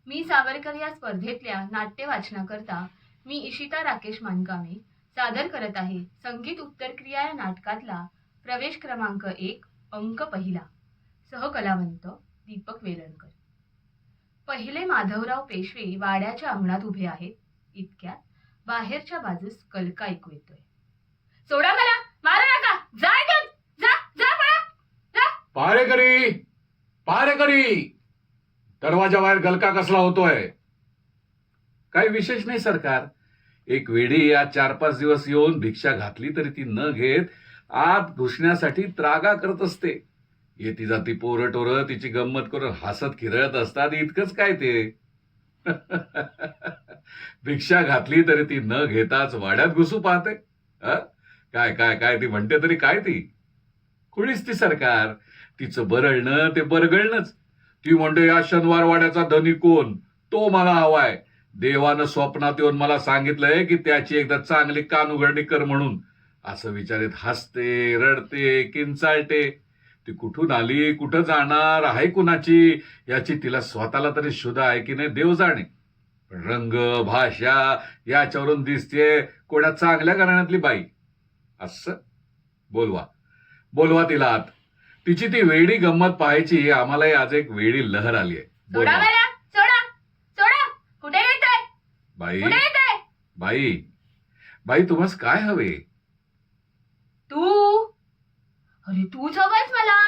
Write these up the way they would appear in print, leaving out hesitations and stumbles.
मी सावरकर या स्पर्धेतल्या नाट्य वाचनाकरता मी इशिता राकेश मानकामे सादर करत आहे संगीत उत्तरक्रिया या नाटकातला प्रवेश क्रमांक 1 अंक पहिला. सहकलावंत दीपक वेलणकर. पहिले माधवराव पेशवे वाड्याच्या अंगणात उभे आहेत. इतक्यात बाहेरच्या बाजूस कलका ऐकू येतोय. सोडा मला, मारू नका, जा इथून, जा जा पळा, जा. पहारेकरी, पहारेकरी, दरवाजा बाहेर गलका कसला होतोय? काही विशेष नाही सरकार. एक वेडी या 4-5 दिवस येऊन भिक्षा घातली तरी ती न घेत आत घुसण्यासाठी त्रागा करत असते. येती जाती पोरं टोरं तिची गंमत करून हसत खिरळत असतात. इतकंच काय ते. भिक्षा घातली तरी ती न घेताच वाड्यात घुसू पाहते. काय काय काय ती म्हणते तरी काय ती? कुणीच ती सरकार. तिचं बरळणं ते बरगळणंच. ती म्हणते या शनिवार वाड्याचा धनी कोण, तो मला हवाय. देवानं स्वप्नात येऊन मला सांगितलंय की त्याची एकदा चांगली कानउघडणी कर म्हणून. असं विचारित हसते, रडते, किंचाळते. ती कुठून आली, कुठं जाणार, आहे कुणाची याची तिला स्वतःला तरी शुद्ध आहे की नाही देव जाणे. पण रंग भाषा याच्यावरून दिसते कोणा चांगल्या घराण्यातली बाई. असं बोलवा, बोलवा तिला आत. तिची ती वेडी गंमत पाहायची आम्हालाही आज एक वेडी लहर आली आहे. सोडा मला, सोडा, सोडा. कुठे येताय? बाई, कुठे येताय? बाई, बाई तुम्हास काय हवे? तू, अरे तूच हवास मला.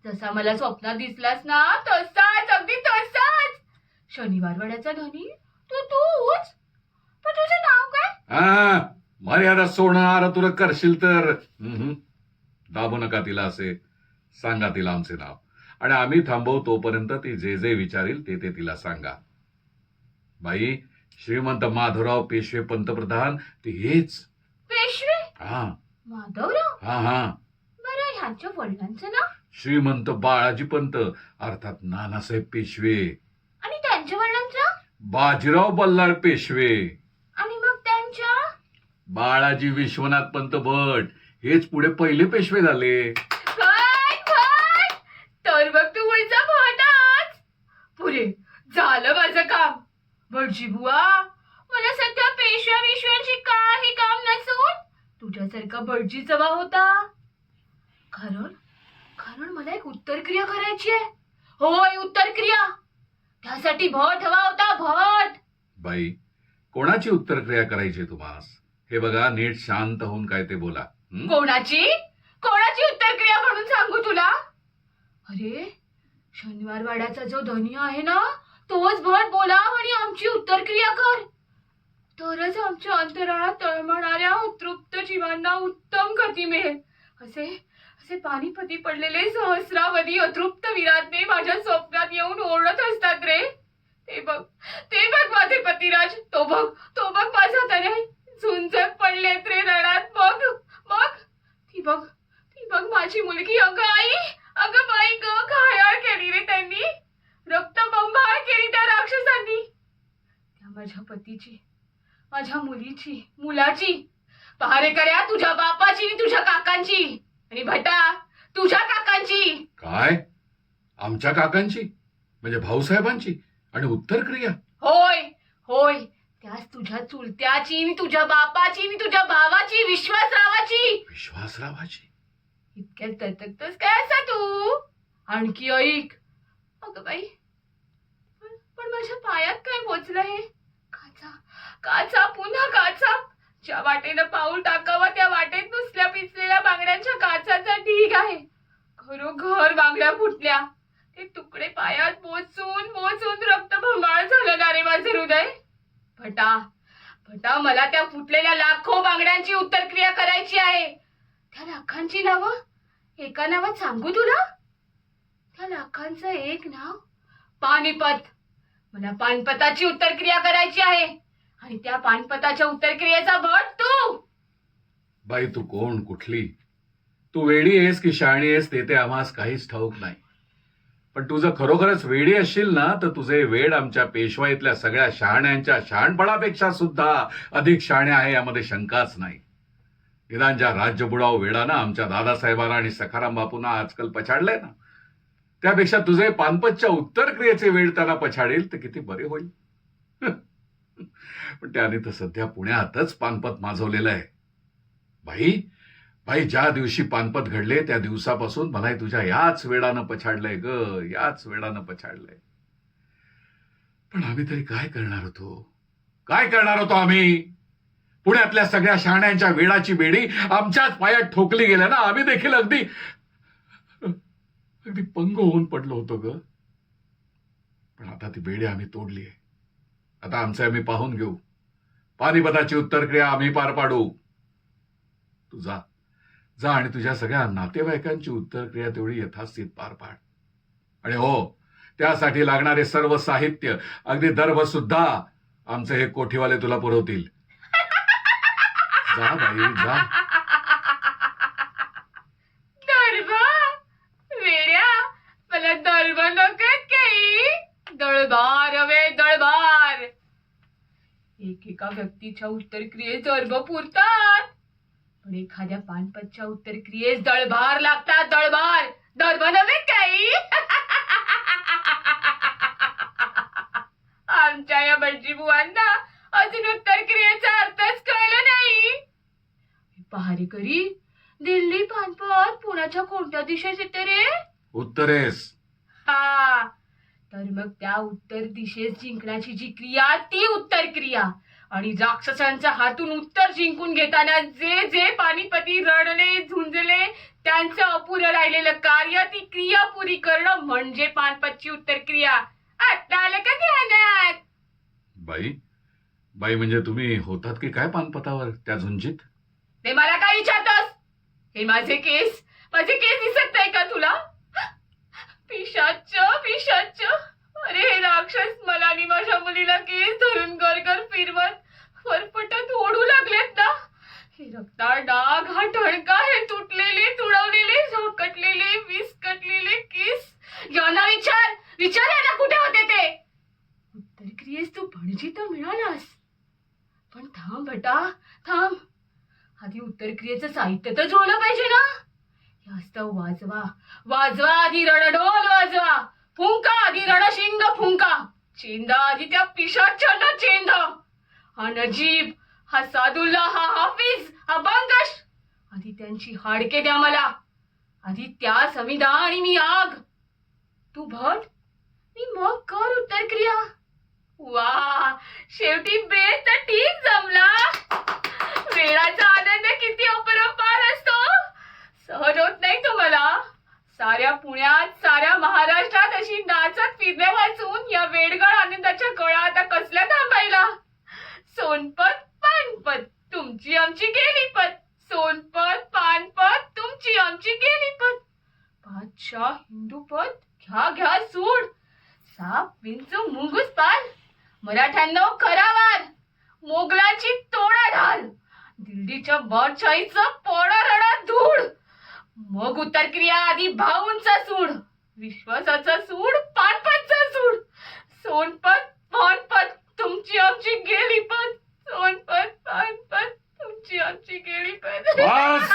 जसा मला स्वप्नात दिसलास ना तसाच, अगदी तसाच. शनिवार वाड्याचा धनी तू तूच. पण तुझं नाव काय? मर्यादा सोडणार तुला करशील तर. दाबू नका तिला असे. सांगा तिला आमचे नाव आणि आम्ही थांबवू तोपर्यंत ती जे जे विचारील ते ते तिला सांगा. बाई, श्रीमंत माधवराव पेशवे पंतप्रधान ते हेच. पेशवे? हा माधवराव? हा हा. बरं, ह्यांच्या वडिलांचं नाव? श्रीमंत बाळाजी पंत अर्थात नानासाहेब पेशवे. आणि त्यांच्या वडिलांचं? बाजीराव बल्लाळ पेशवे. आणि मग त्यांच्या? बाळाजी विश्वनाथ पंत भट. हेच पुढे पहिले पेशवे झाले. तर मग तू पुढचा भटच. पुरे झालं माझं काम. भटजी बुवा, मला सध्या पेशव्या विश्वांची काही काम नसून तुझ्यासारखा भटजी जवा होता. कारण कारण मला एक उत्तरक्रिया करायची आहे. होय, उत्तरक्रिया. त्यासाठी भट हवा होता, भट. बाई, कोणाची उत्तरक्रिया करायची तुम्हास? हे बघा, नीट शांत होऊन काय ते बोला. कोणाची कोणाची उत्तरक्रिया म्हणून सांगू तुला? अरे, शनिवार वाड्याचा जो धनी आहे ना तोच भट बोला आणि आमची उत्तरक्रिया कर. तरच आमच्या अंतराळात तळमळणाऱ्या तृप्त जीवांना उत्तम गती मिळेल. असे असे पाणीपती पडलेले सहस्रावधी अतृप्त विरात्मे माझ्या स्वप्नात येऊन ओरडत असतात रे. ते बघ माझे पतिराज. तो बघ माझा तनय झुंजत पडलेत रे रणात. बघ ती बघ माझी मुलगी. अगं आई, अगं बाई ग, घायाळ केली रे त्यांनी. रक्तबंबाळ केली त्या राक्षसांनी. त्या माझ्या पतीची, माझ्या मुलाची पहारेकऱ्या, तुझ्या बापाची आणि तुझ्या काकांची. आणि भटा, तुझ्या काकांची. काय? आमच्या काकांची म्हणजे भाऊसाहेबांची? आणि उत्तरक्रिया? होय होय, त्याच तुझ्या चुलत्याची आणि तुझ्या बापाची आणि तुझ्या भावाची, विश्वासरावाची. विश्वासरावाची? इतक्यात तळतळतोस काय असा तू? आणखी ऐक. अगं बाई, पण माझ्या पायात काय मोचलं हे? काचा पुन्हा काचा. ज्या वाटेनं पाऊल टाकावं त्या वाटेत नुसल्या पिचलेल्या बांगड्यांच्या काचाचा ढीग आहे. घरोघर बांगड्या फुटल्या. ते तुकडे पायात मोचून रक्तबंबाळ झालं ना रे माझं हृदय. भटा, मला त्या फुटलेल्या लाखो बांगड्यांची उत्तरक्रिया करायची आहे. त्या लाखांची नावं एका नावात सांगू तुला? त्या लाखांचं एक नाव पानिपत. मला पानपताची उत्तरक्रिया करायची आहे. आणि त्या पानपताच्या उत्तरक्रियेचा भट तू. बाई, तू कोण, कुठली? तू वेडी आहेस की शहाणी आहेस ते आम्हास काहीच ठाऊक नाही. पण तू जर खरोखरच वेडी असशील ना तर तुझे वेड आमच्या पेशवाईतल्या सगळ्या शहाण्यांच्या शहाणपणापेक्षा सुद्धा अधिक शहाणे आहे यामध्ये शंकाच नाही. निदान ज्या राज्यबुडाव वेडानं आमच्या दादासाहेबांना आणि सखाराम बापूंना आजकाल पछाडलंय ना त्यापेक्षा तुझे पानपतच्या उत्तर क्रियेचे वेळ त्यांना पछाडेल तर किती बरे होईल. पण त्याने तर सध्या पुण्यातच पानपत माजवलेलं आहे. भाई भाई, ज्या दिवशी पानपत घडले त्या दिवसापासून मला तुझ्या याच वेळानं पछाडलंय ग, याच वेळानं पछाडलंय. पण आम्ही तरी काय करणार होतो आम्ही? पुण्यातल्या सगळ्या शहाण्यांच्या वेळाची बेडी आमच्याच पायात ठोकली गेल्या ना. आम्ही देखील अगदी अगदी पंग होऊन पडलो होतो ग. पण आता ती बेडी आम्ही तोडली आहे. आता आमचे आम्ही पाहून घेऊ. पानिपताची उत्तरक्रिया आम्ही पार पाडू. तू जा जा आणि तुझ्या सगळ्या नातेवाईकांची उत्तरक्रिया तेवढी यथास्थित पार पाड. आणि हो, त्यासाठी लागणारे सर्व साहित्य, अगदी दर्भ सुद्धा आमचे हे कोठीवाले तुला पुरवतील. जा बाई जा. दर्भ? वेड्या, मला दर्भ नको काही. दळभार हवे, दळभार. एकेका व्यक्तीच्या उत्तरक्रियेत दर्भ पुरतात, पण एखाद्या पानपतच्या उत्तरक्रियेस दळभार लागतात. दळभार, दर्भ नव्हे काही. आमच्या या बंजी बुवांना अजून उत्तरक्रियेचा अर्थच कळला नाही. पहारेकरी, दिल्ली पानपत पुण्याच्या कोणत्या दिशेस येते रे? उत्तरेस. हा, तर मग त्या उत्तर दिशेस जिंकण्याची जी क्रिया ती उत्तर क्रिया. आणि राक्षसांच्या हातून उत्तर जिंकून घेताना जे जे पानिपती रडले झुंजले त्यांचं अपुरं राहिलेलं कार्य, ती क्रिया पुरी करणं म्हणजे पानपतची उत्तर क्रिया. आता आलं का ध्यानात? बाई बाई, म्हणजे तुम्ही होतात की काय पानपतावर त्या झुंजीत? ते मला काय विचारतोस? हे माझे केस दिसत नाही का तुला? पिशाच. अरे हे राक्षस मला आणि माझ्या मुलीला केस धरून गरगर फिरवत वरपटत ओढू लागलेत ना. हे रक्ताळ डाग, हा ठणका, हे तुटलेले, तुडवलेले, झाकटलेले, विस्कटलेले केस. यांना विचार यांना कुठे होते ते? उत्तरक्रियेस तू भणजी तर मिळालास, पण थांब बेटा थांब. आधी उत्तरक्रियेचं साहित्य तर जोडलं पाहिजे ना. यास्तव वाजवा आधी रणढोल वाजवा. फुंका आधी रणशिंग फुंका. चेंदा आधी त्या पिशाच्यांना चेंदा. हा नजीब, हा सादुल्ला, हा हाफिज, हा बंगश, आधी त्यांची हाडके द्या मला. आधी त्या समिधा आणि मी आग. तू भट, मी मग कर उत्तरक्रिया. वा, शेवटी बेत तर ठीक जमला. वेळाचा आनंद किती अपरंपार असतो, सहज होत नाही तुम्हाला. साऱ्या पुण्यात, साऱ्या महाराष्ट्रात अशी नाचत फिरण्या वाचून या वेडगळ आनंदाच्या कळा आता कसल्या थांबायला. सोनपत पानपत तुमची आमची गेली पत. सोनपत पानपत तुमची आमची गेली पत. बादशाह हिंदूपत घ्या सूड. साप विंचू मुंगूस पाल. मराठ्यांनो खरावार. मोगलाची तोडा ढाल. दिल्लीच्या बादशाहीचं पोडा रडा धूड. मग उत्तरक्रिया आधी भाऊंचा सूड. विश्वासाचा सूड, पानपतचा सूड. सोनपत पानपत तुमची आमची गेली पत. सोनपत पानपत तुमची आमची गेली पत. बस